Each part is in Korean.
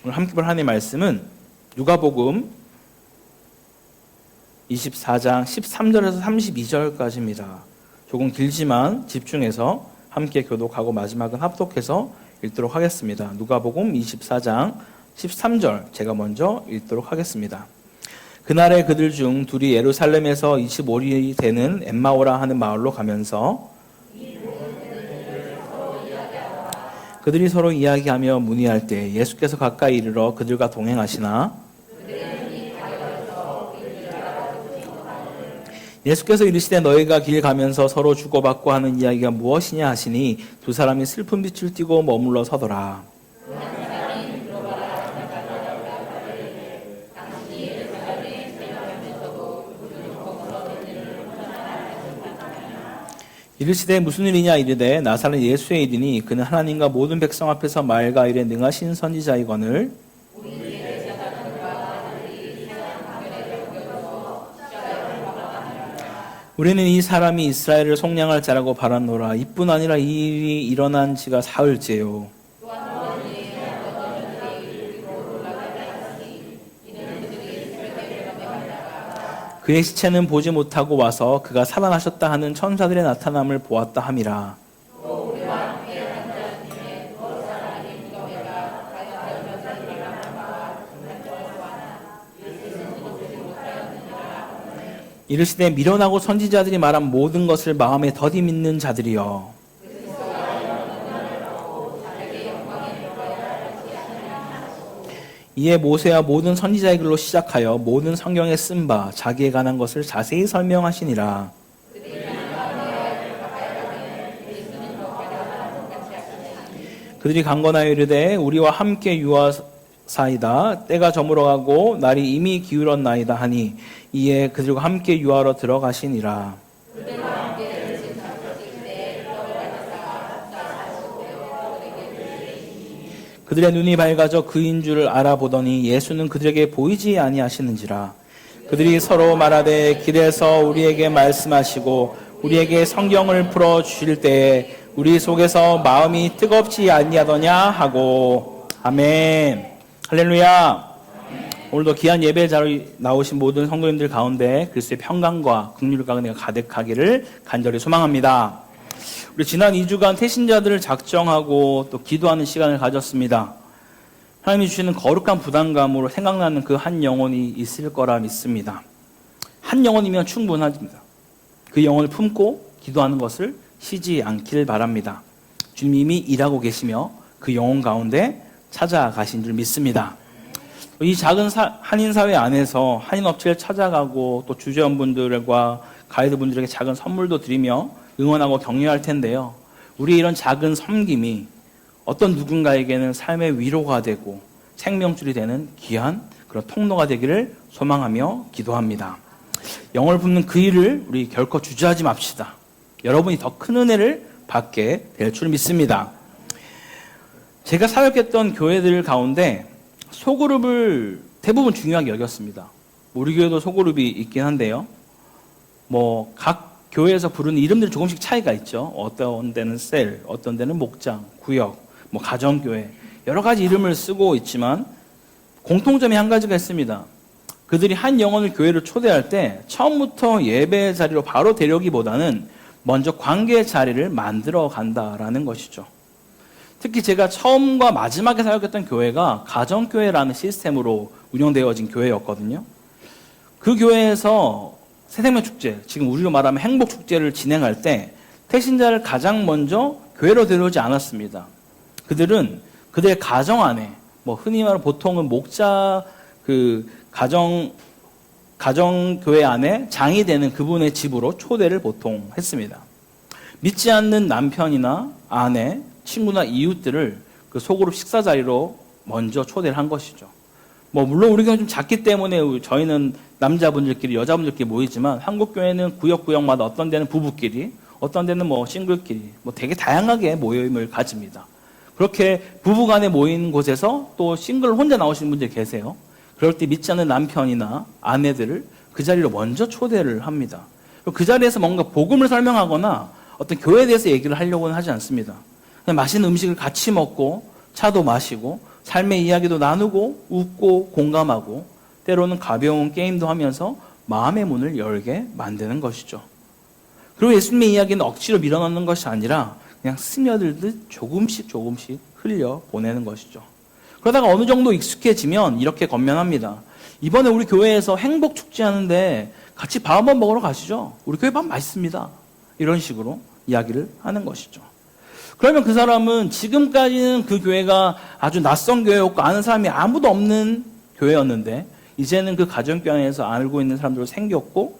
오늘 함께 볼 하나님의 말씀은 누가복음 24장 13절에서 32절까지입니다. 조금 길지만 집중해서 함께 교독하고 마지막은 합독해서 읽도록 하겠습니다. 누가복음 24장 13절 제가 먼저 읽도록 하겠습니다. 그날에 그들 중 둘이 예루살렘에서 25里되는 엠마오라 하는 마을로 가면서 그들이 서로 이야기하며 문의할 때 예수께서 가까이 이르러 그들과 동행하시나 예수께서 이르시되 너희가 길 가면서 서로 주고받고 하는 이야기가 무엇이냐 하시니 두 사람이 슬픈 빛을 띠고 머물러 서더라. 이르시되 무슨 일이냐 이르되 나사렛 예수의 일이니 그는 하나님과 모든 백성 앞에서 말과 일에 능하신 선지자이거늘 우리는 이 사람이 이스라엘을 속량할 자라고 바랐노라. 이뿐 아니라 이 일이 일어난 지가 사흘째요. 그의 시체는 보지 못하고 와서 그가 살아나셨다 하는 천사들의 나타남을 보았다 함이라. 이르시되 미련하고 선지자들이 말한 모든 것을 마음에 더디 믿는 자들이여. 이에 모세와 모든 선지자의 글로 시작하여 모든 성경에 쓴 바 자기에 관한 것을 자세히 설명하시니라. 그들이 강건하여 이르되 우리와 함께 유하사이다. 때가 저물어가고 날이 이미 기울었나이다 하니 이에 그들과 함께 유하러 들어가시니라. 그들의 눈이 밝아져 그인 줄을 알아보더니 예수는 그들에게 보이지 아니하시는지라. 그들이 서로 말하되 길에서 우리에게 말씀하시고 우리에게 성경을 풀어 주실 때에 우리 속에서 마음이 뜨겁지 아니하더냐 하고. 아멘. 할렐루야. 오늘도 귀한 예배 자리에 나오신 모든 성도님들 가운데 그리스도의 평강과 긍휼과 은혜가 가득하기를 간절히 소망합니다. 우리 지난 2주간 태신자들을 작정하고 또 기도하는 시간을 가졌습니다. 하나님이 주시는 거룩한 부담감으로 생각나는 그 한 영혼이 있을 거라 믿습니다. 한 영혼이면 충분합니다. 그 영혼을 품고 기도하는 것을 쉬지 않길 바랍니다. 주님이 이미 일하고 계시며 그 영혼 가운데 찾아가신 줄 믿습니다. 이 작은 한인사회 안에서 한인업체를 찾아가고 또 주재원분들과 가이드분들에게 작은 선물도 드리며 응원하고 격려할 텐데요. 우리 이런 작은 섬김이 어떤 누군가에게는 삶의 위로가 되고 생명줄이 되는 귀한 그런 통로가 되기를 소망하며 기도합니다. 영을 품는 그 일을 우리 결코 주저하지 맙시다. 여러분이 더 큰 은혜를 받게 될 줄 믿습니다. 제가 사역했던 교회들 가운데 소그룹을 대부분 중요하게 여겼습니다. 우리 교회도 소그룹이 있긴 한데요. 각 교회에서 부르는 이름들이 조금씩 차이가 있죠. 어떤 데는 셀, 어떤 데는 목장, 구역, 가정교회 여러 가지 이름을 쓰고 있지만 공통점이 한 가지가 있습니다. 그들이 한 영혼을 교회로 초대할 때 처음부터 예배 자리로 바로 데려오기보다는 먼저 관계 자리를 만들어 간다라는 것이죠. 특히 제가 처음과 마지막에 사역했던 교회가 가정교회라는 시스템으로 운영되어진 교회였거든요. 그 교회에서 새생명축제, 지금 우리로 말하면 행복축제를 진행할 때 태신자를 가장 먼저 교회로 데려오지 않았습니다. 그들은 그들의 가정 안에 흔히 말하는 보통은 목자 가정교회 안에 장이 되는 그분의 집으로 초대를 보통 했습니다. 믿지 않는 남편이나 아내, 친구나 이웃들을 그 소그룹 식사 자리로 먼저 초대를 한 것이죠. 물론 우리 교회는 좀 작기 때문에 저희는 남자분들끼리, 여자분들끼리 모이지만 한국 교회는 구역마다 어떤 데는 부부끼리, 어떤 데는 싱글끼리, 되게 다양하게 모임을 가집니다. 그렇게 부부간에 모인 곳에서 또 싱글 혼자 나오시는 분들이 계세요. 그럴 때 믿지 않는 남편이나 아내들을 그 자리로 먼저 초대를 합니다. 그 자리에서 뭔가 복음을 설명하거나 어떤 교회에 대해서 얘기를 하려고는 하지 않습니다. 그냥 맛있는 음식을 같이 먹고 차도 마시고 삶의 이야기도 나누고 웃고 공감하고 때로는 가벼운 게임도 하면서 마음의 문을 열게 만드는 것이죠. 그리고 예수님의 이야기는 억지로 밀어넣는 것이 아니라 그냥 스며들듯 조금씩 흘려 보내는 것이죠. 그러다가 어느 정도 익숙해지면 이렇게 건면합니다. 이번에 우리 교회에서 행복 축제 하는데 같이 밥 한번 먹으러 가시죠. 우리 교회 밥 맛있습니다. 이런 식으로 이야기를 하는 것이죠. 그러면 그 사람은 지금까지는 그 교회가 아주 낯선 교회였고 아는 사람이 아무도 없는 교회였는데 이제는 그 가정교회 안에서 알고 있는 사람들도 생겼고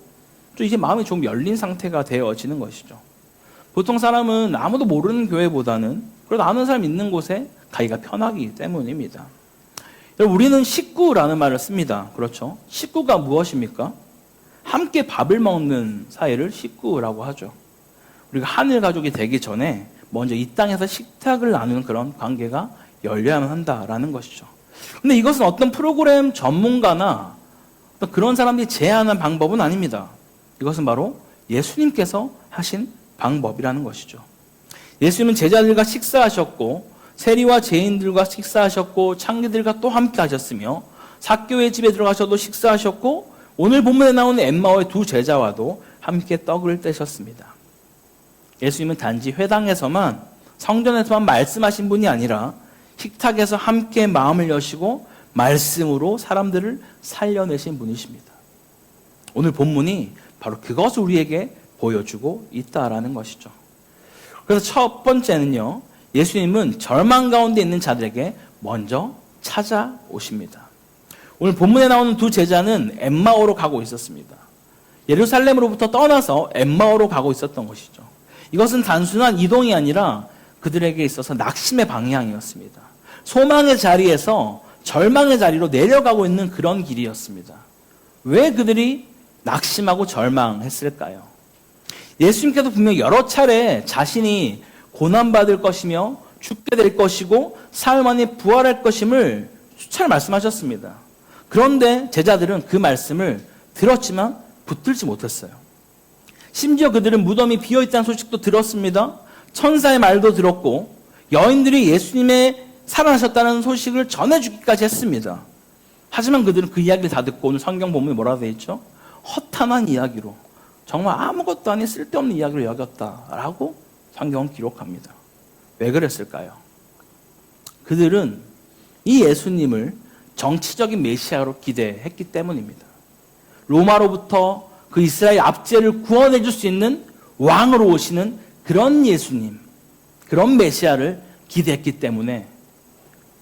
또 이제 마음이 좀 열린 상태가 되어지는 것이죠. 보통 사람은 아무도 모르는 교회보다는 그래도 아는 사람 있는 곳에 가기가 편하기 때문입니다. 우리는 식구라는 말을 씁니다. 그렇죠? 식구가 무엇입니까? 함께 밥을 먹는 사이를 식구라고 하죠. 우리가 하늘 가족이 되기 전에 먼저 이 땅에서 식탁을 나누는 그런 관계가 열려야만 한다라는 것이죠. 근데 이것은 어떤 프로그램 전문가나 어떤 그런 사람들이 제안한 방법은 아닙니다. 이것은 바로 예수님께서 하신 방법이라는 것이죠. 예수님은 제자들과 식사하셨고 세리와 죄인들과 식사하셨고 창기들과 또 함께 하셨으며 삭개오의 집에 들어가셔도 식사하셨고 오늘 본문에 나오는 엠마오의 두 제자와도 함께 떡을 떼셨습니다. 예수님은 단지 회당에서만 성전에서만 말씀하신 분이 아니라 식탁에서 함께 마음을 여시고 말씀으로 사람들을 살려내신 분이십니다. 오늘 본문이 바로 그것을 우리에게 보여주고 있다라는 것이죠. 그래서 첫 번째는요, 예수님은 절망 가운데 있는 자들에게 먼저 찾아오십니다. 오늘 본문에 나오는 두 제자는 엠마오로 가고 있었습니다. 예루살렘으로부터 떠나서 엠마오로 가고 있었던 것이죠. 이것은 단순한 이동이 아니라 그들에게 있어서 낙심의 방향이었습니다. 소망의 자리에서 절망의 자리로 내려가고 있는 그런 길이었습니다. 왜 그들이 낙심하고 절망했을까요? 예수님께서 분명 여러 차례 자신이 고난받을 것이며 죽게 될 것이고 사흘 만에 부활할 것임을 수차례 말씀하셨습니다. 그런데 제자들은 그 말씀을 들었지만 붙들지 못했어요. 심지어 그들은 무덤이 비어있다는 소식도 들었습니다. 천사의 말도 들었고 여인들이 예수님의 살아나셨다는 소식을 전해주기까지 했습니다. 하지만 그들은 그 이야기를 다 듣고 오늘 성경 본문에 뭐라고 되어 있죠? 허탄한 이야기로 정말 아무것도 아닌 쓸데없는 이야기로 여겼다라고 성경은 기록합니다. 왜 그랬을까요? 그들은 이 예수님을 정치적인 메시아로 기대했기 때문입니다. 로마로부터 그 이스라엘 압제를 구원해 줄 수 있는 왕으로 오시는 그런 예수님, 그런 메시아를 기대했기 때문에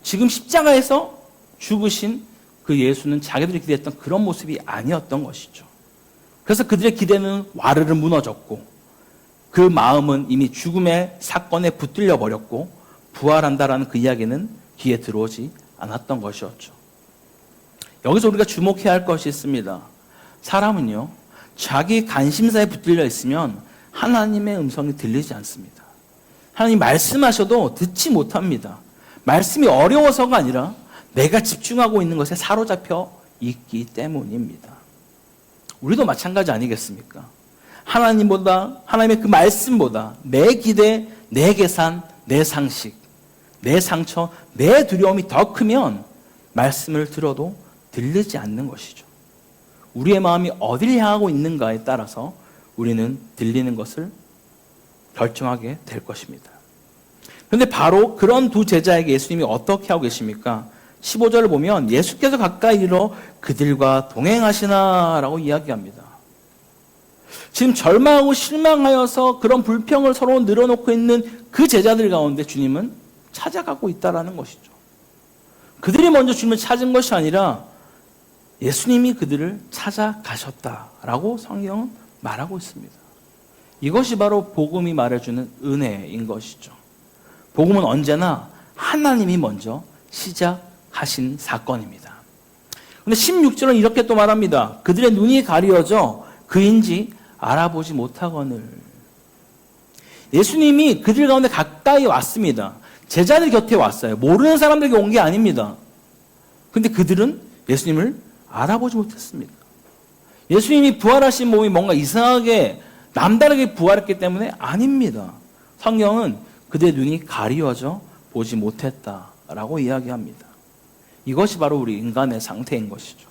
지금 십자가에서 죽으신 그 예수는 자기들이 기대했던 그런 모습이 아니었던 것이죠. 그래서 그들의 기대는 와르르 무너졌고 그 마음은 이미 죽음의 사건에 붙들려 버렸고 부활한다라는 그 이야기는 귀에 들어오지 않았던 것이었죠. 여기서 우리가 주목해야 할 것이 있습니다. 사람은요, 자기 관심사에 붙들려 있으면 하나님의 음성이 들리지 않습니다. 하나님 말씀하셔도 듣지 못합니다. 말씀이 어려워서가 아니라 내가 집중하고 있는 것에 사로잡혀 있기 때문입니다. 우리도 마찬가지 아니겠습니까? 하나님보다, 하나님의 그 말씀보다 내 기대, 내 계산, 내 상식, 내 상처, 내 두려움이 더 크면 말씀을 들어도 들리지 않는 것이죠. 우리의 마음이 어디를 향하고 있는가에 따라서 우리는 들리는 것을 결정하게 될 것입니다. 그런데 바로 그런 두 제자에게 예수님이 어떻게 하고 계십니까? 15절을 보면 예수께서 가까이 이르러 그들과 동행하시나라고 이야기합니다. 지금 절망하고 실망하여서 그런 불평을 서로 늘어놓고 있는 그 제자들 가운데 주님은 찾아가고 있다는 것이죠. 그들이 먼저 주님을 찾은 것이 아니라 예수님이 그들을 찾아가셨다라고 성경은 말하고 있습니다. 이것이 바로 복음이 말해주는 은혜인 것이죠. 복음은 언제나 하나님이 먼저 시작하신 사건입니다. 그런데 16절은 이렇게 또 말합니다. 그들의 눈이 가리어져 그인지 알아보지 못하거늘. 예수님이 그들 가운데 가까이 왔습니다. 제자들 곁에 왔어요. 모르는 사람들에게 온 게 아닙니다. 그런데 그들은 예수님을 알아보지 못했습니다. 예수님이 부활하신 몸이 뭔가 이상하게 남다르게 부활했기 때문에 아닙니다. 성경은 그들의 눈이 가리워져 보지 못했다라고 이야기합니다. 이것이 바로 우리 인간의 상태인 것이죠.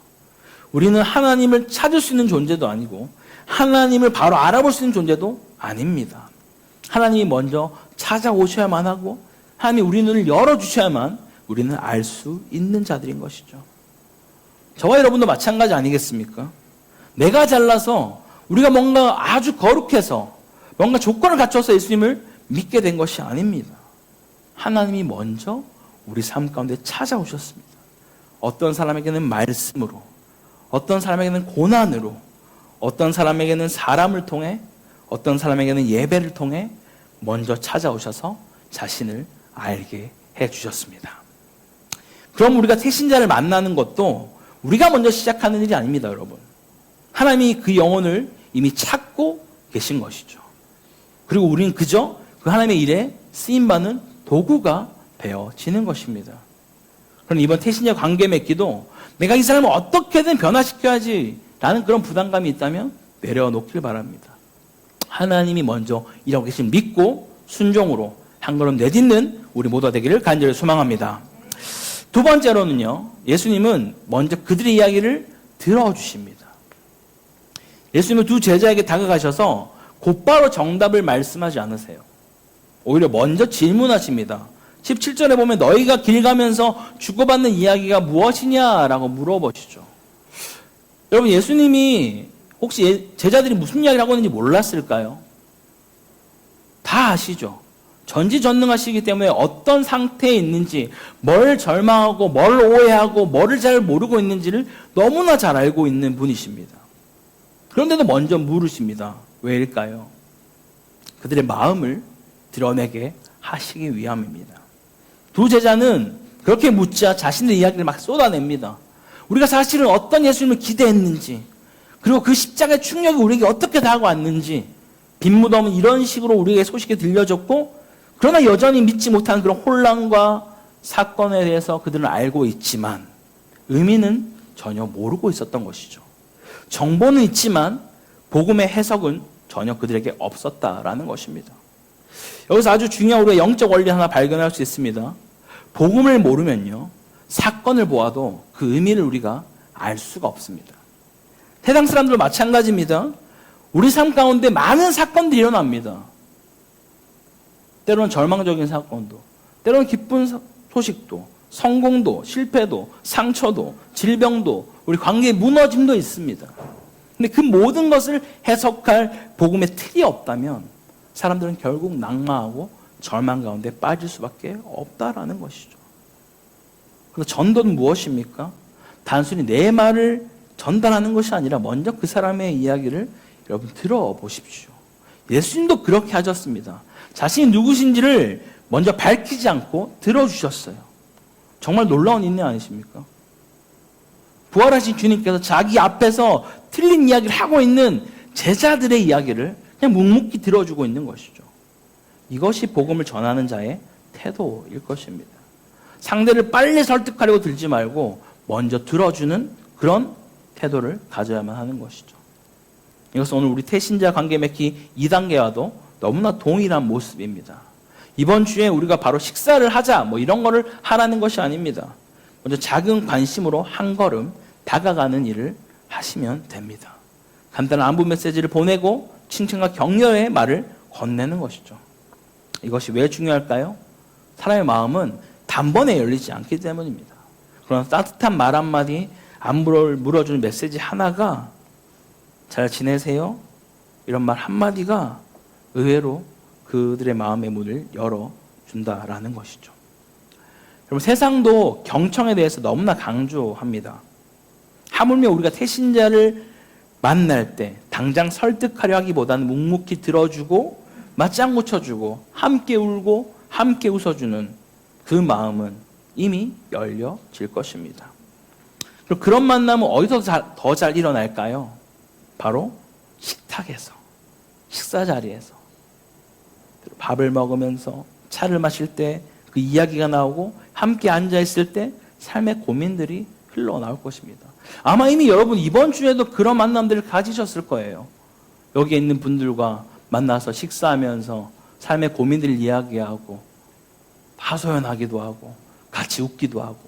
우리는 하나님을 찾을 수 있는 존재도 아니고 하나님을 바로 알아볼 수 있는 존재도 아닙니다. 하나님이 먼저 찾아오셔야만 하고 하나님이 우리 눈을 열어주셔야만 우리는 알 수 있는 자들인 것이죠. 저와 여러분도 마찬가지 아니겠습니까? 내가 잘나서 우리가 뭔가 아주 거룩해서 뭔가 조건을 갖춰서 예수님을 믿게 된 것이 아닙니다. 하나님이 먼저 우리 삶 가운데 찾아오셨습니다. 어떤 사람에게는 말씀으로, 어떤 사람에게는 고난으로, 어떤 사람에게는 사람을 통해, 어떤 사람에게는 예배를 통해 먼저 찾아오셔서 자신을 알게 해주셨습니다. 그럼 우리가 태신자를 만나는 것도 우리가 먼저 시작하는 일이 아닙니다, 여러분. 하나님이 그 영혼을 이미 찾고 계신 것이죠. 그리고 우리는 그저 그 하나님의 일에 쓰임받는 도구가 되어지는 것입니다. 그럼 이번 태신자 관계 맺기도 내가 이 사람을 어떻게든 변화시켜야지 라는 그런 부담감이 있다면 내려놓길 바랍니다. 하나님이 먼저 일하고 계신 믿고 순종으로 한 걸음 내딛는 우리 모두가 되기를 간절히 소망합니다. 두 번째로는요, 예수님은 먼저 그들의 이야기를 들어주십니다. 예수님은 두 제자에게 다가가셔서 곧바로 정답을 말씀하지 않으세요. 오히려 먼저 질문하십니다. 17절에 보면 너희가 길 가면서 주고받는 이야기가 무엇이냐라고 물어보시죠. 여러분, 예수님이 혹시 제자들이 무슨 이야기를 하고 있는지 몰랐을까요? 다 아시죠. 전지전능하시기 때문에 어떤 상태에 있는지, 뭘 절망하고 뭘 오해하고 뭐를 잘 모르고 있는지를 너무나 잘 알고 있는 분이십니다. 그런데도 먼저 물으십니다. 왜일까요? 그들의 마음을 드러내게 하시기 위함입니다. 두 제자는 그렇게 묻자 자신의 이야기를 막 쏟아냅니다. 우리가 사실은 어떤 예수님을 기대했는지, 그리고 그 십자가의 충격이 우리에게 어떻게 다가왔는지, 빈무덤은 이런 식으로 우리에게 소식이 들려졌고, 그러나 여전히 믿지 못하는 그런 혼란과 사건에 대해서 그들은 알고 있지만 의미는 전혀 모르고 있었던 것이죠. 정보는 있지만 복음의 해석은 전혀 그들에게 없었다라는 것입니다. 여기서 아주 중요한 우리가 영적 원리 하나 발견할 수 있습니다. 복음을 모르면요, 사건을 보아도 그 의미를 우리가 알 수가 없습니다. 세상 사람들도 마찬가지입니다. 우리 삶 가운데 많은 사건들이 일어납니다. 때로는 절망적인 사건도, 때로는 기쁜 소식도, 성공도, 실패도, 상처도, 질병도, 우리 관계의 무너짐도 있습니다. 근데 그 모든 것을 해석할 복음의 틀이 없다면 사람들은 결국 낙마하고 절망 가운데 빠질 수밖에 없다라는 것이죠. 그래서 전도는 무엇입니까? 단순히 내 말을 전달하는 것이 아니라 먼저 그 사람의 이야기를 여러분 들어보십시오. 예수님도 그렇게 하셨습니다. 자신이 누구신지를 먼저 밝히지 않고 들어주셨어요. 정말 놀라운 인내 아니십니까? 부활하신 주님께서 자기 앞에서 틀린 이야기를 하고 있는 제자들의 이야기를 그냥 묵묵히 들어주고 있는 것이죠. 이것이 복음을 전하는 자의 태도일 것입니다. 상대를 빨리 설득하려고 들지 말고 먼저 들어주는 그런 태도를 가져야만 하는 것이죠. 이것은 오늘 우리 태신자 관계 맺기 2단계와도 너무나 동일한 모습입니다. 이번 주에 우리가 바로 식사를 하자, 이런 거를 하라는 것이 아닙니다. 먼저 작은 관심으로 한 걸음 다가가는 일을 하시면 됩니다. 간단한 안부 메시지를 보내고 칭찬과 격려의 말을 건네는 것이죠. 이것이 왜 중요할까요? 사람의 마음은 단번에 열리지 않기 때문입니다. 그러나 따뜻한 말 한마디, 안부를 물어주는 메시지 하나가 잘 지내세요? 이런 말 한마디가 의외로 그들의 마음의 문을 열어준다라는 것이죠. 여러분, 세상도 경청에 대해서 너무나 강조합니다. 하물며 우리가 태신자를 만날 때 당장 설득하려 하기보다는 묵묵히 들어주고 맞장구 쳐주고 함께 울고 함께 웃어주는 그 마음은 이미 열려질 것입니다. 그리고 그런 만남은 어디서 더 잘 일어날까요? 바로 식탁에서, 식사 자리에서, 밥을 먹으면서 차를 마실 때 그 이야기가 나오고 함께 앉아있을 때 삶의 고민들이 흘러나올 것입니다. 아마 이미 여러분 이번 주에도 그런 만남들을 가지셨을 거예요. 여기에 있는 분들과 만나서 식사하면서 삶의 고민들을 이야기하고 하소연하기도 하고 같이 웃기도 하고,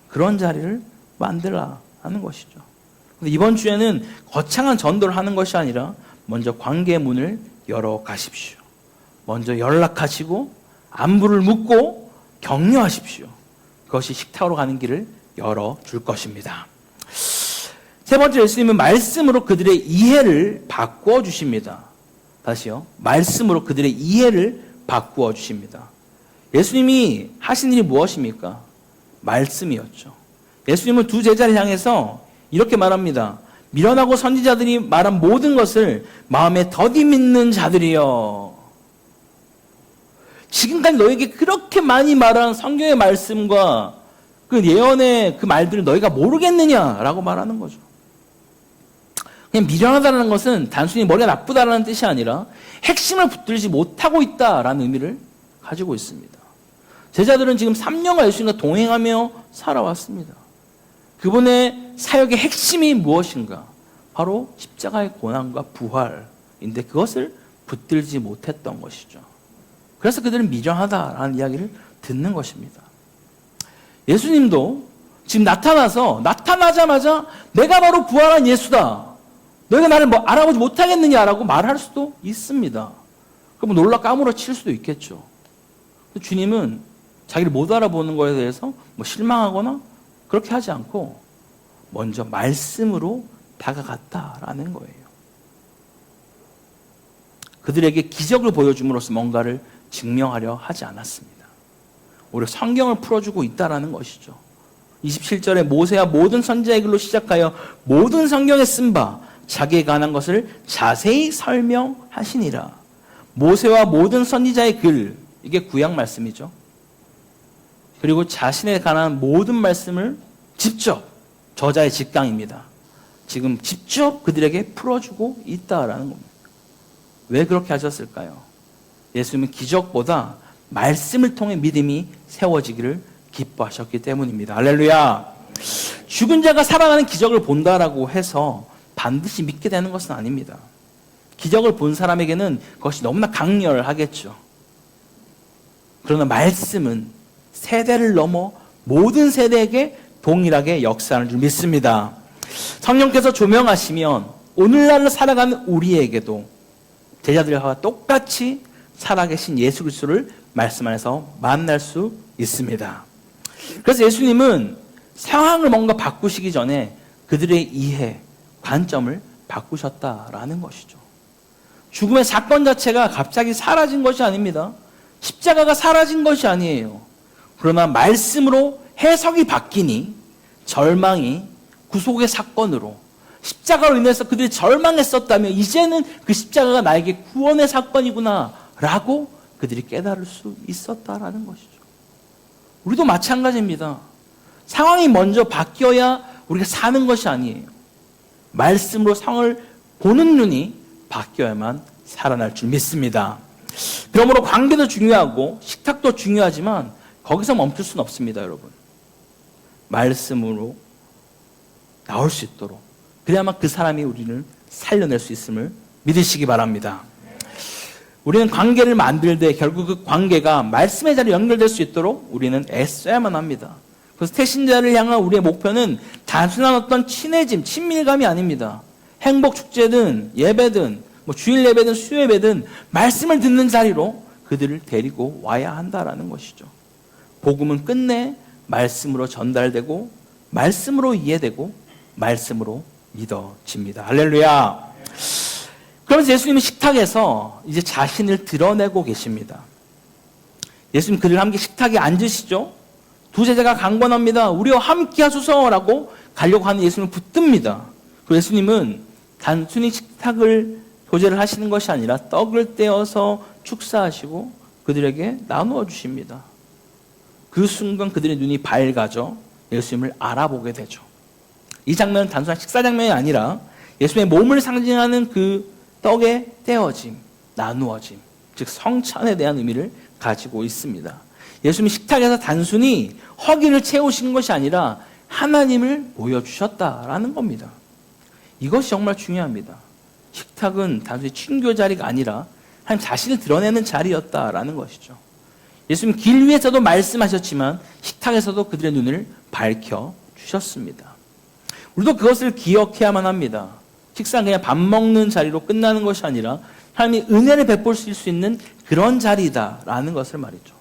그런 자리를 만들라 하는 것이죠. 이번 주에는 거창한 전도를 하는 것이 아니라 먼저 관계의 문을 열어 가십시오. 먼저 연락하시고 안부를 묻고 격려하십시오. 그것이 식탁으로 가는 길을 열어줄 것입니다. 세 번째, 예수님은 말씀으로 그들의 이해를 바꾸어 주십니다. 다시요. 말씀으로 그들의 이해를 바꾸어 주십니다. 예수님이 하신 일이 무엇입니까? 말씀이었죠. 예수님은 두 제자를 향해서 이렇게 말합니다. 미련하고 선지자들이 말한 모든 것을 마음에 더디 믿는 자들이여. 지금까지 너에게 그렇게 많이 말한 성경의 말씀과 그 예언의 그 말들을 너희가 모르겠느냐라고 말하는 거죠. 그냥 미련하다는 것은 단순히 머리가 나쁘다라는 뜻이 아니라 핵심을 붙들지 못하고 있다라는 의미를 가지고 있습니다. 제자들은 지금 3년간 예수님과 동행하며 살아왔습니다. 그분의 사역의 핵심이 무엇인가? 바로 십자가의 고난과 부활인데 그것을 붙들지 못했던 것이죠. 그래서 그들은 미련하다라는 이야기를 듣는 것입니다. 예수님도 지금 나타나자마자 내가 바로 부활한 예수다. 너희가 나를 알아보지 못하겠느냐라고 말할 수도 있습니다. 그럼 놀라 까무러칠 수도 있겠죠. 주님은 자기를 못 알아보는 것에 대해서 실망하거나 그렇게 하지 않고 먼저 말씀으로 다가갔다라는 거예요. 그들에게 기적을 보여줌으로써 뭔가를 증명하려 하지 않았습니다. 오히려 성경을 풀어주고 있다라는 것이죠. 27절에 모세와 모든 선지자의 글로 시작하여 모든 성경에 쓴 바 자기에 관한 것을 자세히 설명하시니라. 모세와 모든 선지자의 글, 이게 구약 말씀이죠. 그리고 자신에 관한 모든 말씀을 직접, 저자의 직강입니다. 지금 직접 그들에게 풀어주고 있다라는 겁니다. 왜 그렇게 하셨을까요? 예수님은 기적보다 말씀을 통해 믿음이 세워지기를 기뻐하셨기 때문입니다. 할렐루야. 죽은 자가 살아나는 기적을 본다라고 해서 반드시 믿게 되는 것은 아닙니다. 기적을 본 사람에게는 그것이 너무나 강렬하겠죠. 그러나 말씀은 세대를 넘어 모든 세대에게 동일하게 역사하는 줄 믿습니다. 성령께서 조명하시면 오늘날 살아가는 우리에게도 제자들과 똑같이 살아계신 예수 그리스도를 말씀 안에서 만날 수 있습니다. 그래서 예수님은 상황을 뭔가 바꾸시기 전에 그들의 이해, 관점을 바꾸셨다라는 것이죠. 죽음의 사건 자체가 갑자기 사라진 것이 아닙니다. 십자가가 사라진 것이 아니에요. 그러나 말씀으로 해석이 바뀌니 절망이 구속의 사건으로 십자가로 인해서 그들이 절망했었다면 이제는 그 십자가가 나에게 구원의 사건이구나 라고 그들이 깨달을 수 있었다라는 것이죠. 우리도 마찬가지입니다. 상황이 먼저 바뀌어야 우리가 사는 것이 아니에요. 말씀으로 상황을 보는 눈이 바뀌어야만 살아날 줄 믿습니다. 그러므로 관계도 중요하고 식탁도 중요하지만 거기서 멈출 수는 없습니다, 여러분. 말씀으로 나올 수 있도록 그래야만 그 사람이 우리를 살려낼 수 있음을 믿으시기 바랍니다. 우리는 관계를 만들 때 결국 그 관계가 말씀의 자리에 연결될 수 있도록 우리는 애써야만 합니다. 그래서 태신자를 향한 우리의 목표는 단순한 어떤 친해짐, 친밀감이 아닙니다. 행복 축제든 예배든 주일 예배든 수요 예배든 말씀을 듣는 자리로 그들을 데리고 와야 한다라는 것이죠. 복음은 끝내 말씀으로 전달되고 말씀으로 이해되고 말씀으로 믿어집니다. 할렐루야. 그러면서 예수님은 식탁에서 이제 자신을 드러내고 계십니다. 예수님 그들 함께 식탁에 앉으시죠. 두 제자가 강권합니다. 우리와 함께 하소서라고 가려고 하는 예수님을 붙듭니다. 그리고 예수님은 단순히 식탁을 교제를 하시는 것이 아니라 떡을 떼어서 축사하시고 그들에게 나누어 주십니다. 그 순간 그들의 눈이 밝아져 예수님을 알아보게 되죠. 이 장면은 단순한 식사 장면이 아니라 예수님의 몸을 상징하는 그 떡의 떼어짐, 나누어짐, 즉 성찬에 대한 의미를 가지고 있습니다. 예수님이 식탁에서 단순히 허기를 채우신 것이 아니라 하나님을 보여주셨다라는 겁니다. 이것이 정말 중요합니다. 식탁은 단순히 친교 자리가 아니라 하나님 자신을 드러내는 자리였다라는 것이죠. 예수님 길 위에서도 말씀하셨지만 식탁에서도 그들의 눈을 밝혀주셨습니다. 우리도 그것을 기억해야만 합니다. 식사는 그냥 밥 먹는 자리로 끝나는 것이 아니라 하나님이 은혜를 베풀 수 있는 그런 자리다라는 것을 말이죠.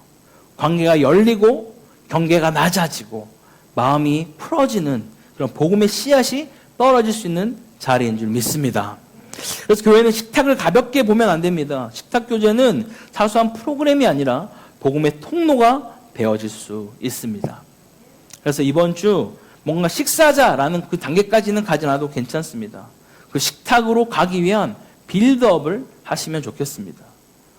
관계가 열리고 경계가 낮아지고 마음이 풀어지는 그런 복음의 씨앗이 떨어질 수 있는 자리인 줄 믿습니다. 그래서 교회는 식탁을 가볍게 보면 안 됩니다. 식탁 교제는 사소한 프로그램이 아니라 복음의 통로가 되어질 수 있습니다. 그래서 이번 주 뭔가 식사자라는 그 단계까지는 가지 않아도 괜찮습니다. 그 식탁으로 가기 위한 빌드업을 하시면 좋겠습니다.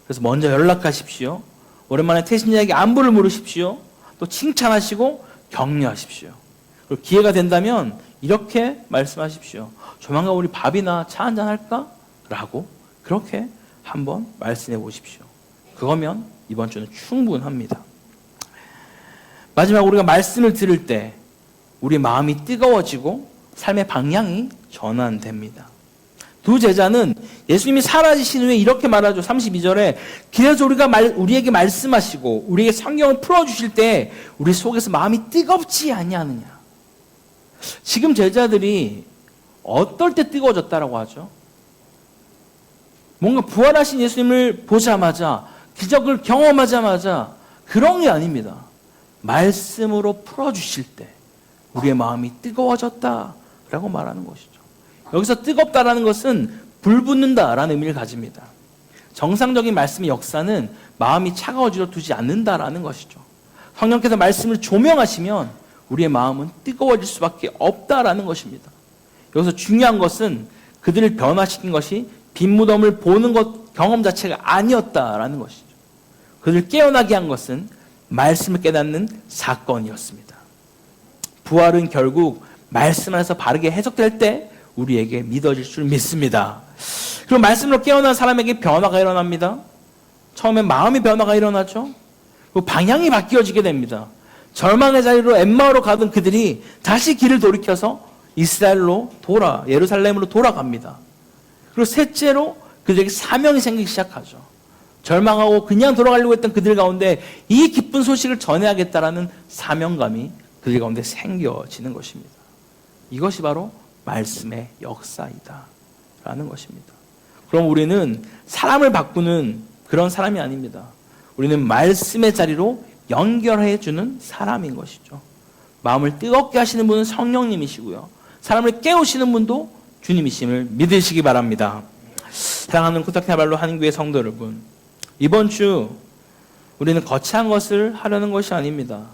그래서 먼저 연락하십시오. 오랜만에 태신자에게 안부를 물으십시오. 또 칭찬하시고 격려하십시오. 그리고 기회가 된다면 이렇게 말씀하십시오. 조만간 우리 밥이나 차 한잔 할까? 라고 그렇게 한번 말씀해 보십시오. 그거면 이번 주는 충분합니다. 마지막 우리가 말씀을 들을 때 우리 마음이 뜨거워지고 삶의 방향이 전환됩니다. 두 제자는 예수님이 사라지신 후에 이렇게 말하죠. 32절에 그래서 우리에게 말씀하시고 우리에게 성경을 풀어주실 때 우리 속에서 마음이 뜨겁지 아니하느냐. 지금 제자들이 어떨 때 뜨거워졌다라고 하죠? 뭔가 부활하신 예수님을 보자마자 기적을 경험하자마자 그런 게 아닙니다. 말씀으로 풀어주실 때 우리의 마음이 뜨거워졌다라고 말하는 것이죠. 여기서 뜨겁다라는 것은 불붙는다라는 의미를 가집니다. 정상적인 말씀의 역사는 마음이 차가워지려 두지 않는다라는 것이죠. 성령께서 말씀을 조명하시면 우리의 마음은 뜨거워질 수밖에 없다라는 것입니다. 여기서 중요한 것은 그들을 변화시킨 것이 빈무덤을 보는 것 경험 자체가 아니었다라는 것이죠. 그들을 깨어나게 한 것은 말씀을 깨닫는 사건이었습니다. 부활은 결국 말씀 안에서 바르게 해석될 때 우리에게 믿어질 줄 믿습니다. 그리고 말씀으로 깨어난 사람에게 변화가 일어납니다. 처음엔 마음의 변화가 일어나죠. 그리고 방향이 바뀌어지게 됩니다. 절망의 자리로 엠마오로 가던 그들이 다시 길을 돌이켜서 이스라엘로 예루살렘으로 돌아갑니다. 그리고 셋째로 그들에게 사명이 생기기 시작하죠. 절망하고 그냥 돌아가려고 했던 그들 가운데 이 기쁜 소식을 전해야겠다라는 사명감이 그들 가운데 생겨지는 것입니다. 이것이 바로 말씀의 역사이다 라는 것입니다. 그럼 우리는 사람을 바꾸는 그런 사람이 아닙니다. 우리는 말씀의 자리로 연결해 주는 사람인 것이죠. 마음을 뜨겁게 하시는 분은 성령님이시고요. 사람을 깨우시는 분도 주님이심을 믿으시기 바랍니다. 사랑하는 코타키나발루 한인교회 성도 여러분, 이번 주 우리는 거창한 것을 하려는 것이 아닙니다.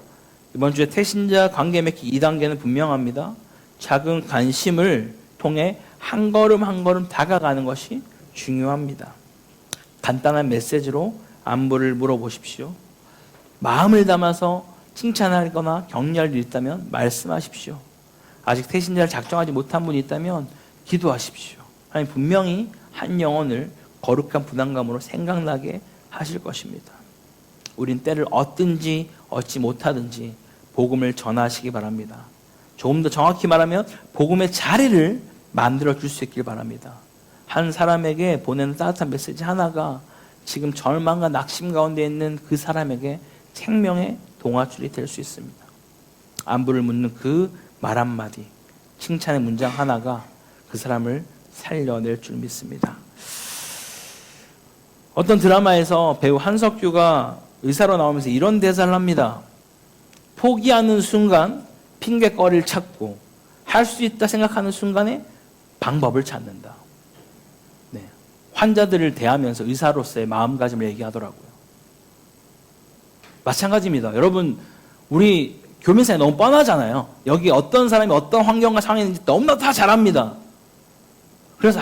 이번 주에 태신자 관계 맺기 2단계는 분명합니다. 작은 관심을 통해 한 걸음 한 걸음 다가가는 것이 중요합니다. 간단한 메시지로 안부를 물어보십시오. 마음을 담아서 칭찬하거나 격려할 일이 있다면 말씀하십시오. 아직 태신자를 작정하지 못한 분이 있다면 기도하십시오. 하나님 분명히 한 영혼을 거룩한 부담감으로 생각나게 하실 것입니다. 우린 때를 얻든지 얻지 못하든지 복음을 전하시기 바랍니다. 조금 더 정확히 말하면 복음의 자리를 만들어 줄 수 있길 바랍니다. 한 사람에게 보내는 따뜻한 메시지 하나가 지금 절망과 낙심 가운데 있는 그 사람에게 생명의 동화줄이 될 수 있습니다. 안부를 묻는 그 말 한마디, 칭찬의 문장 하나가 그 사람을 살려낼 줄 믿습니다. 어떤 드라마에서 배우 한석규가 의사로 나오면서 이런 대사를 합니다. 포기하는 순간 핑계거리를 찾고 할 수 있다 생각하는 순간에 방법을 찾는다. 네. 환자들을 대하면서 의사로서의 마음가짐을 얘기하더라고요. 마찬가지입니다. 여러분, 우리 교민사에 너무 뻔하잖아요. 여기 어떤 사람이 어떤 환경과 상황이 있는지 너무나 다 잘 압니다. 그래서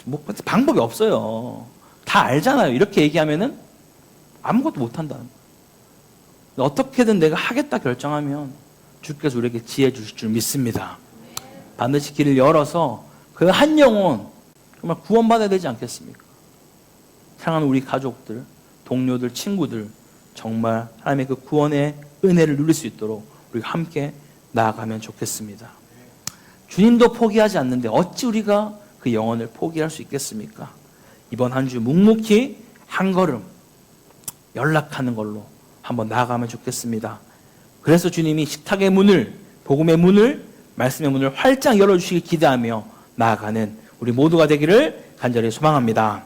뭐 방법이 없어요. 다 알잖아요. 이렇게 얘기하면은 아무것도 못한다는 거예요. 어떻게든 내가 하겠다 결정하면 주께서 우리에게 지혜 주실 줄 믿습니다. 반드시 길을 열어서 그 한 영혼 정말 구원받아야 되지 않겠습니까? 사랑하는 우리 가족들, 동료들, 친구들 정말 하나님의 그 구원의 은혜를 누릴 수 있도록 우리가 함께 나아가면 좋겠습니다. 주님도 포기하지 않는데 어찌 우리가 그 영혼을 포기할 수 있겠습니까? 이번 한 주 묵묵히 한 걸음 연락하는 걸로 한번 나아가면 좋겠습니다. 그래서 주님이 식탁의 문을, 복음의 문을, 말씀의 문을 활짝 열어주시길 기대하며 나아가는 우리 모두가 되기를 간절히 소망합니다.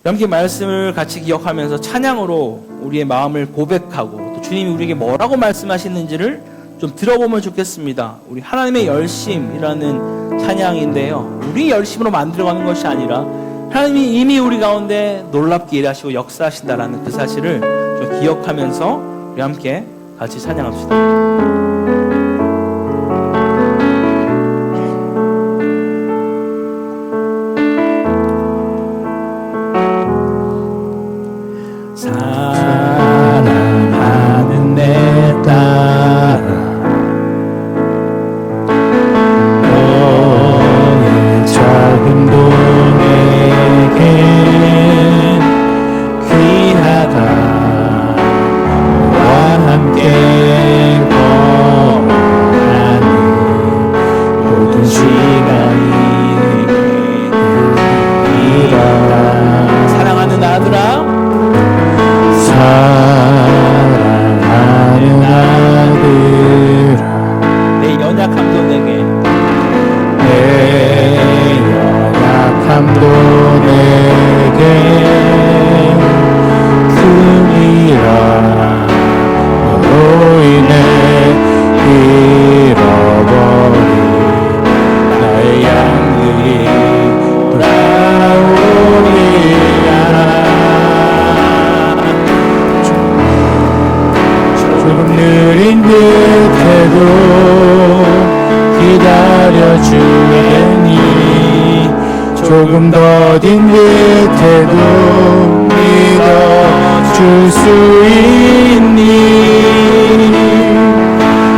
함께 말씀을 같이 기억하면서 찬양으로 우리의 마음을 고백하고 또 주님이 우리에게 뭐라고 말씀하시는지를 좀 들어보면 좋겠습니다. 우리 하나님의 열심이라는 찬양인데요, 우리 열심으로 만들어가는 것이 아니라 하나님이 이미 우리 가운데 놀랍게 일하시고 역사하신다라는 그 사실을 좀 기억하면서 우리 함께 같이 찬양합시다. 사랑하는 내 딸아, 너의 작은 돈에게 귀하다. 너와 함께 걸어가는 모든 시간이 이러라. 사랑하는 아들아, 사랑하는 아들아, 내 연약함도 내게, 내 연약함도 내게 크니라. 너로 인해 잃어버린 나의 양들이 돌아오리라. 조금 느린 듯해도 기다려주겠니. 조금 더딘 듯해도 믿어줄 수 있니.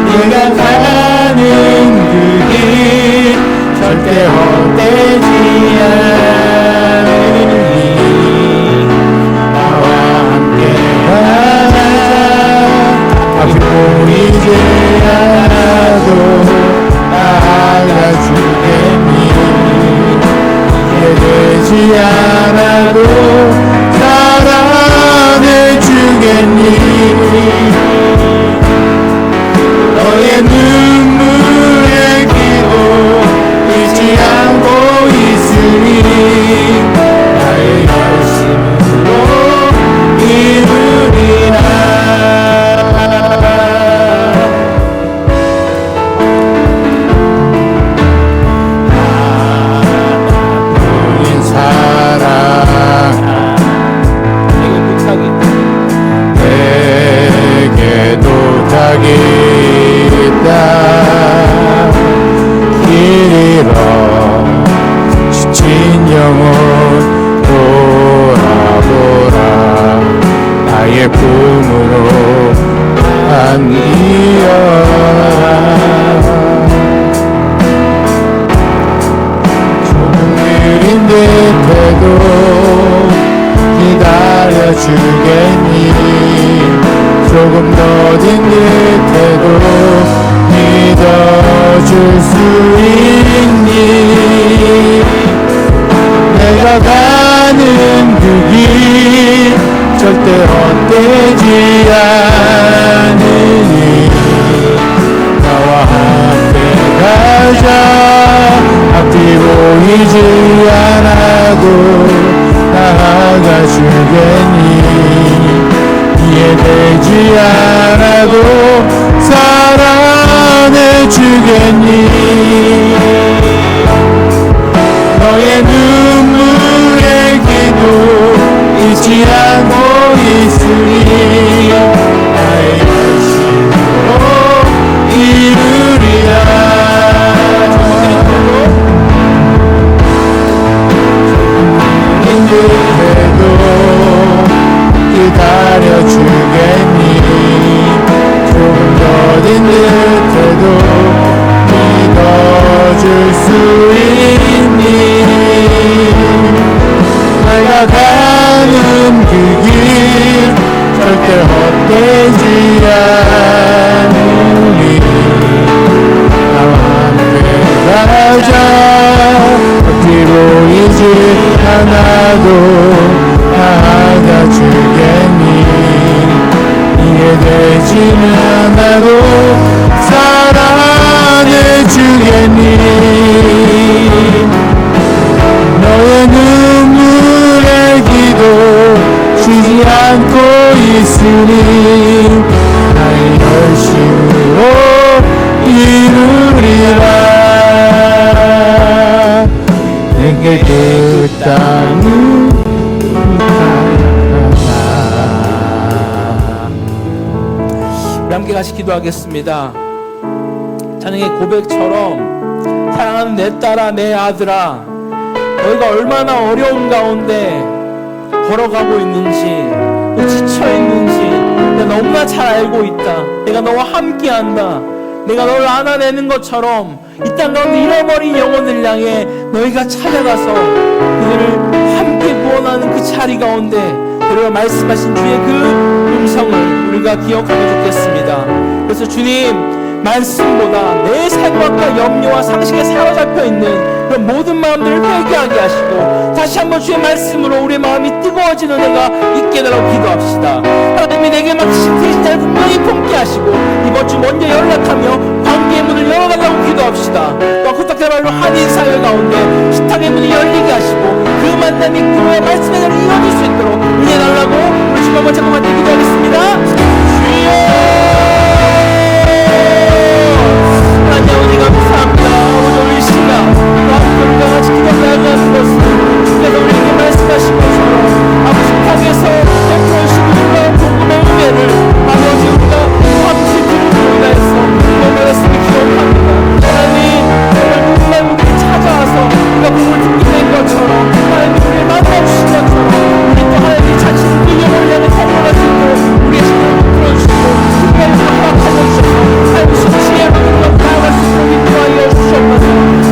네가 가는 그 길 절대 헛되지 않으니. 나와 함께 가자. 앞이 보이지 않아도 나아가 주겠니. 이해되지 않아도 사랑해 주겠니. 너의 눈물의 기도 잊지 않고 있으니 나의 열심으로 이루리라. 하나뿐인 사랑 내게 부탁이 있다. 길 잃어 지친 영혼 돌아보라. 나의 품으로 안기어라. 조금 느린 듯해도 기다려주겠니. 조금 더딘 듯해도 믿어줄 수 있니. 내가 가는 그 길 절대 헛되지 않으니. 나와 함께 가자. 앞이 보이지 않아도 나아가 주겠니. 이해되지 않아도 사랑해 주겠니. 너의 눈물의 기도 잊지 않고 있으니 나의 열심으로 이루리라. 힘들어도 기다려주겠니. 조금 더딘 듯해도 믿어줄 수 있니. 내가 가는 그 길 절대 헛되지 않으니. 나와 함께 가자. 앞이 보이지 않아도 나아가 주겠니. 되지는 않아도 사랑해 주겠니. 너의 눈물의 기도 쉬지 않고 있으니 나의 열심으로 이루리라. 내게 그 땅을 우리 함께 같이 기도하겠습니다. 찬양의 고백처럼 사랑하는 내 딸아 내 아들아, 너희가 얼마나 어려운 가운데 걸어가고 있는지, 또 지쳐있는지 내가 너무나 잘 알고 있다. 내가 너와 함께한다. 내가 너를 안아내는 것처럼 이 땅 가운데 잃어버린 영혼을 향해 너희가 찾아가서 그들을 함께 구원하는 그 자리 가운데 그리고 말씀하신 주의 그 음성을 우리가 기억하면 좋겠습니다. 그래서 주님, 말씀보다 내 생각과 염려와 상식에 사로잡혀 있는 그런 모든 마음들을 회개하게 하시고 다시 한번 주의 말씀으로 우리의 마음이 뜨거워지는 은혜가 있게 달라고 기도합시다. 하나님이 내게 맡기신 대신자를 분명히 품게 하시고 이번 주 먼저 연락하며 관계의 문을 열어달라고 기도합시다. 또 후딱대 말로 한인사회 가운데 식탁의 문이 열리게 하시고 그 만남이 그의 말씀에 대로 이어질 수 있도록 은혜 달라고 우리 주님 한번 잠깐만 기도하겠습니다. 주여 하나님 아버지 감사합니다. 오늘 이 시간 우리가 같이 기도하는 것은 주께서 우리에게 말씀하신 것처럼 아버지 식탁에서 베풀어주신 우리가 복음의 은혜를 아버지 우리가 함께 들음으로 인하여서 넘어갔음을 기억합니다. 하나님 오늘 정말 우리를 찾아와서 우리가 복음을 듣게 된 것처럼 하나님 우리를 만나주신 것처럼 우리 또 하나님 자신을 그 영혼을 향해 선물할 수 있도록 우리의 신을 풀어주시고 특별히 합박하여 주셔서 하나님 지혜로 나아갈 수 있도록 인도하여 주시옵소서.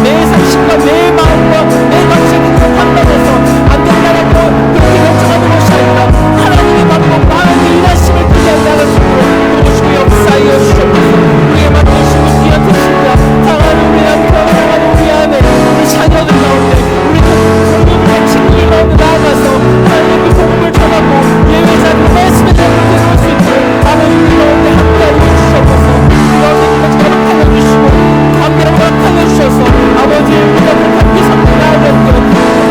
내 상식과 내 마음과 내 감정이 판단해서 안 된다라고 그렇게 결정하는 것이 아니라 하나님의 마음과 마음의 일하심을 기대하지 않을 수 있도록 도우시고 역사하여 주시옵소서. 우리의 맡기신 귀한 뜻입니다. 당하는 우리 남편, 당하는 우리 아내, 우리 자녀들 가운데 우리 성도들의 친구들 가운데 나아가서 하나님의 그 복음을 전하고 예외자로 말씀의 자리를 내놓을 수 있도록 아버지 우리 가운데 함께하여 주시옵소서. 우리 가운데 끝까지 허락하여 주시고 함께라고 허락하여 주셔서 아버지 우리가 함께 성도 나아가는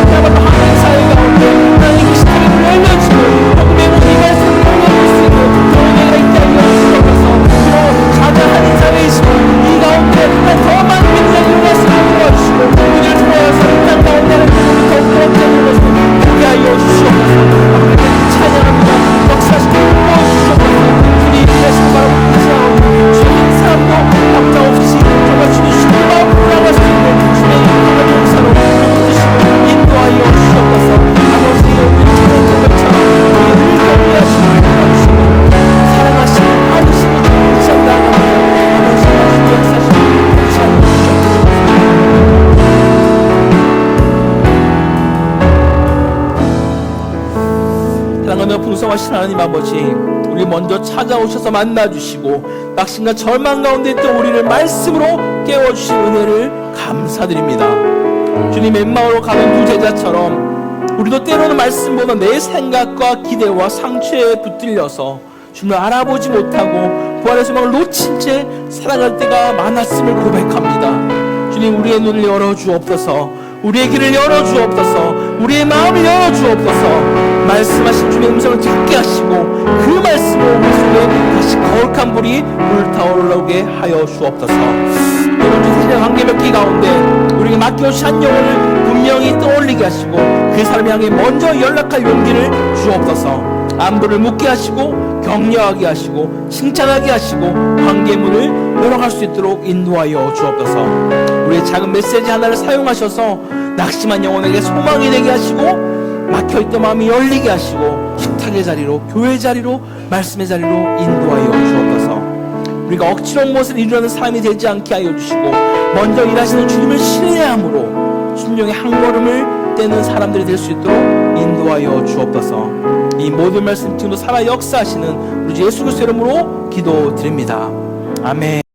그야말로 하나님 사회 가운데 하나님 그 식탁이 열려지고 복음의 모든 말씀을 열려줄 수 있는 그런 은혜가 있게 하여 주시옵소서. 그리고 작은 한인 사회이시고 이 가운데 더 많은 민들이 일어날 수 있도록 도와주시고 그들을 통하여서 이 땅 가운데 하나님을 더욱 부럽다는 것을 보게 하여 주시옵소서. 아버지 찬양합니다. 역사시켜 주시옵소서. 주님 일하시고 바라보고 계시나오니 주의 한 사람도 남자 없이 정말 주님 주신 마음 나아갈 수 있는 주의 강한 용사로 부르시고 인도하여 주시옵소서. 아버지 우리 주의 고백처럼 우리를 격려하시고 도와주시고 사랑하시고 안으시고 다시 한번 나아갑니다. 아버지 주의 역사시고 다시 한번 주시옵소서. 사랑하며 풍성하신 하나님 아버지, 우리 먼저 찾아오셔서 만나주시고 낙심과 절망 가운데 있던 우리를 말씀으로 깨워주신 은혜를 감사드립니다. 주님 엠마오로 가는 두 제자처럼 우리도 때로는 말씀보다 내 생각과 기대와 상처에 붙들려서 주님을 알아보지 못하고 부활의 소망을 놓친 채 살아갈 때가 많았음을 고백합니다. 주님 우리의 눈을 열어주옵소서. 우리의 길을 열어주옵소서. 우리의 마음을 열어주옵소서. 말씀하신 주님의 음성을 듣게 하시고 그 말씀으로 우리 속에 다시 거룩한 불이 불타오르게 하여 주옵소서. 이번 주 세상 관계 맺기 가운데 우리에게 맡겨주신 한 영혼을 분명히 떠올리게 하시고 그 사람을 향해 먼저 연락할 용기를 주옵소서. 안부를 묻게 하시고 격려하게 하시고 칭찬하게 하시고 관계 문을 열어갈 수 있도록 인도하여 주옵소서. 우리의 작은 메시지 하나를 사용하셔서 낙심한 영혼에게 소망이 되게 하시고 막혀있던 마음이 열리게 하시고 식탁의 자리로, 교회 자리로, 말씀의 자리로 인도하여 주옵소서. 우리가 억지로 온 것을 이루려는 삶이 되지 않게 하여 주시고 먼저 일하시는 주님을 신뢰함으로 순종의 한 걸음을 떼는 사람들이 될 수 있도록 인도하여 주옵소서. 이 모든 말씀 지금도 살아 역사하시는 우리 예수 그리스도 이름으로 기도드립니다. 아멘.